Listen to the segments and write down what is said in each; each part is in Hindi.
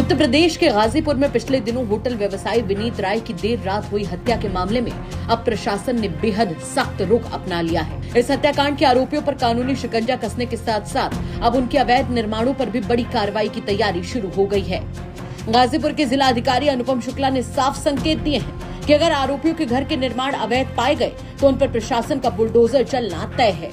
उत्तर प्रदेश के गाजीपुर में पिछले दिनों होटल व्यवसायी विनीत राय की देर रात हुई हत्या के मामले में अब प्रशासन ने बेहद सख्त रुख अपना लिया है। इस हत्याकांड के आरोपियों पर कानूनी शिकंजा कसने के साथ साथ अब उनके अवैध निर्माणों पर भी बड़ी कार्रवाई की तैयारी शुरू हो गई है। गाजीपुर के जिला अधिकारी अनुपम शुक्ला ने साफ संकेत दिए हैं कि अगर आरोपियों के घर के निर्माण अवैध पाए गए तो उन पर प्रशासन का बुलडोजर चलना तय है।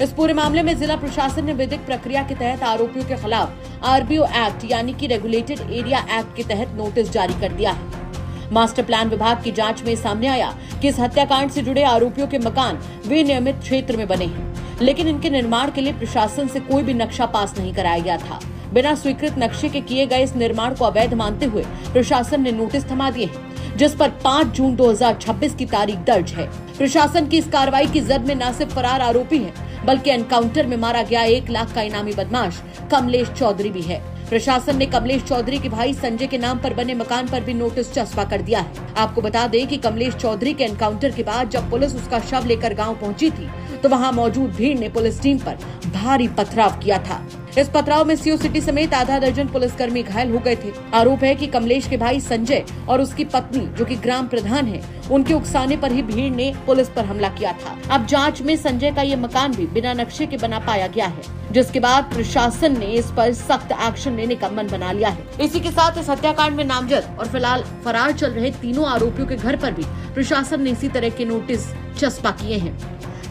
इस पूरे मामले में जिला प्रशासन ने विधिक प्रक्रिया के तहत आरोपियों के खिलाफ आरबीओ एक्ट यानी कि रेगुलेटेड एरिया एक्ट के तहत नोटिस जारी कर दिया है। मास्टर प्लान विभाग की जांच में सामने आया कि इस हत्याकांड से जुड़े आरोपियों के मकान विनियमित क्षेत्र में बने हैं, लेकिन इनके निर्माण के लिए प्रशासन से कोई भी नक्शा पास नहीं कराया गया था। बिना स्वीकृत नक्शे के किए गए इस निर्माण को अवैध मानते हुए प्रशासन ने नोटिस थमा दिए हैं, जिस पर 5 जून 2026 की तारीख दर्ज है। प्रशासन की इस कार्रवाई की जद में न सिर्फ फरार आरोपी है बल्कि एनकाउंटर में मारा गया 1 लाख का इनामी बदमाश कमलेश चौधरी भी है। प्रशासन ने कमलेश चौधरी के भाई संजय के नाम पर बने मकान पर भी नोटिस चस्पा कर दिया है। आपको बता दें कि कमलेश चौधरी के एनकाउंटर के बाद जब पुलिस उसका शव लेकर गांव पहुंची थी तो वहां मौजूद भीड़ ने पुलिस टीम पर भारी पथराव किया था। इस पथराव में सीओ सिटी समेत आधा दर्जन पुलिसकर्मी घायल हो गए थे। आरोप है कि कमलेश के भाई संजय और उसकी पत्नी जो कि ग्राम प्रधान है, उनके उकसाने पर ही भीड़ ने पुलिस पर हमला किया था। अब जांच में संजय का ये मकान भी बिना नक्शे के बना पाया गया है, जिसके बाद प्रशासन ने इस पर सख्त एक्शन लेने का मन बना लिया है। इसी के साथ इस हत्याकांड में नामजद और फिलहाल फरार चल रहे तीनों आरोपियों के घर पर भी प्रशासन ने इसी तरह के नोटिस चस्पा किए हैं।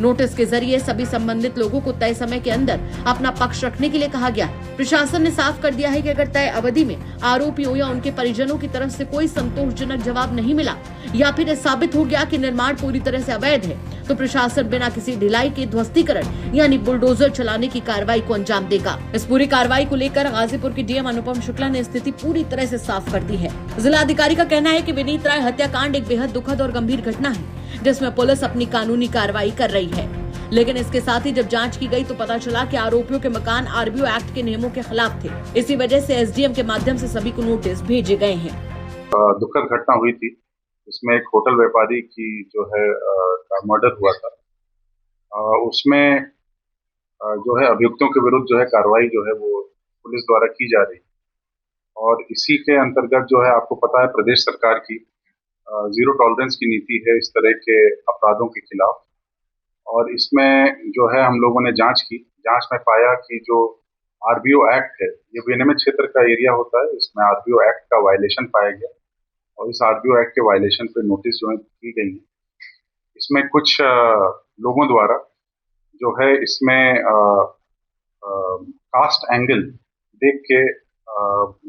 नोटिस के जरिए सभी संबंधित लोगों को तय समय के अंदर अपना पक्ष रखने के लिए कहा गया है। प्रशासन ने साफ कर दिया है कि अगर तय अवधि में आरोपियों या उनके परिजनों की तरफ से कोई संतोषजनक जवाब नहीं मिला या फिर साबित हो गया कि निर्माण पूरी तरह से अवैध है तो प्रशासन बिना किसी ढिलाई के ध्वस्तीकरण यानी बुलडोजर चलाने की कार्रवाई को अंजाम देगा। इस पूरी कार्रवाई को लेकर गाजीपुर के डीएम अनुपम शुक्ला ने स्थिति पूरी तरह से साफ कर दी है। जिला अधिकारी का कहना है कि विनीत राय हत्याकांड एक बेहद दुखद और गंभीर घटना है जिसमें पुलिस अपनी कानूनी कार्रवाई कर रही है, लेकिन इसके साथ ही जब जांच की गई तो पता चला कि आरोपियों के मकान आरबीओ एक्ट के नियमों के खिलाफ थे। इसी वजह से एसडीएम के माध्यम से सभी को नोटिस भेजे गए हैं। दुखद घटना हुई थी, इसमें एक होटल व्यापारी की जो है का मर्डर हुआ था। उसमें जो है अभियुक्तों के विरुद्ध जो है कार्रवाई जो है वो पुलिस द्वारा की जा रही, और इसी के अंतर्गत जो है आपको पता है प्रदेश सरकार की जीरो टॉलरेंस की नीति है इस तरह के अपराधों के खिलाफ। और इसमें जो है हम लोगों ने जांच की, जांच में पाया कि जो आरबीओ एक्ट है ये विनियमित क्षेत्र का एरिया होता है, इसमें आरबीओ एक्ट का वायलेशन पाया गया और इस आरबीओ एक्ट के वायलेशन पे नोटिस जो है की गई है। इसमें कुछ लोगों द्वारा जो है इसमें कास्ट एंगल देख के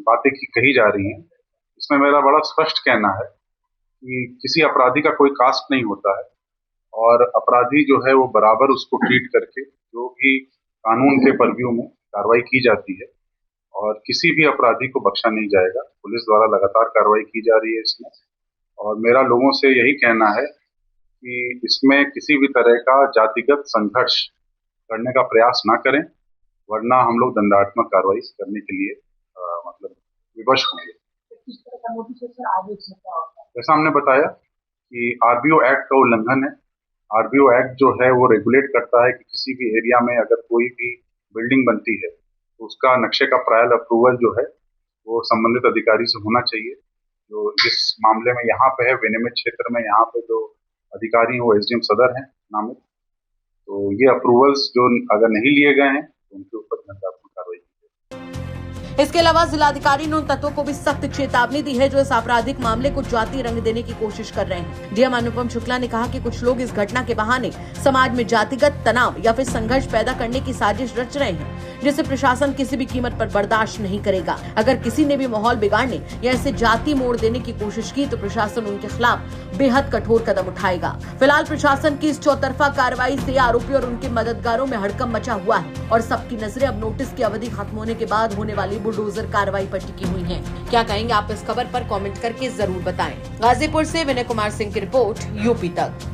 बातें कही जा रही हैं। इसमें मेरा बड़ा स्पष्ट कहना है कि किसी अपराधी का कोई कास्ट नहीं होता है और अपराधी जो है वो बराबर उसको ट्रीट करके जो भी कानून के परव्यू में कार्रवाई की जाती है और किसी भी अपराधी को बख्शा नहीं जाएगा। पुलिस द्वारा लगातार कार्रवाई की जा रही है इसमें, और मेरा लोगों से यही कहना है कि इसमें किसी भी तरह का जातिगत संघर्ष करने का प्रयास ना करें, वरना हम लोग दंडात्मक कार्रवाई करने के लिए मतलब विवश होंगे। जैसा हमने बताया कि आरबीओ एक्ट का उल्लंघन है। आरबीओ एक्ट जो है वो रेगुलेट करता है कि किसी भी एरिया में अगर कोई भी बिल्डिंग बनती है तो उसका नक्शे का प्रायर अप्रूवल जो है वो संबंधित अधिकारी से होना चाहिए। जो जिस मामले में यहाँ पे है विनियमित क्षेत्र में, यहाँ पे जो अधिकारी हैं वो एसडीएम सदर हैं नामित, तो ये अप्रूवल्स जो अगर नहीं लिए गए हैं तो उनके ऊपर दंडात्मक कार्रवाई की जाए। इसके अलावा जिलाधिकारी ने उन तत्वों को भी सख्त चेतावनी दी है जो इस आपराधिक मामले को जाति रंग देने की कोशिश कर रहे हैं। डीएम अनुपम शुक्ला ने कहा कि कुछ लोग इस घटना के बहाने समाज में जातिगत तनाव या फिर संघर्ष पैदा करने की साजिश रच रहे हैं, जिसे प्रशासन किसी भी कीमत पर बर्दाश्त नहीं करेगा। अगर किसी ने भी माहौल बिगाड़ने या इसे जाति मोड़ देने की कोशिश की तो प्रशासन उनके खिलाफ बेहद कठोर कदम उठाएगा। फिलहाल प्रशासन की इस चौतरफा कार्रवाई से आरोपी और उनके मददगारों में हड़कंप मचा हुआ है और सबकी नजरें अब नोटिस की अवधि खत्म होने के बाद होने वाली बुलडोजर कार्रवाई पर टिकी हुई हैं। क्या कहेंगे आप इस खबर पर कमेंट करके जरूर बताएं। गाजीपुर से विनय कुमार सिंह की रिपोर्ट, यूपी तक।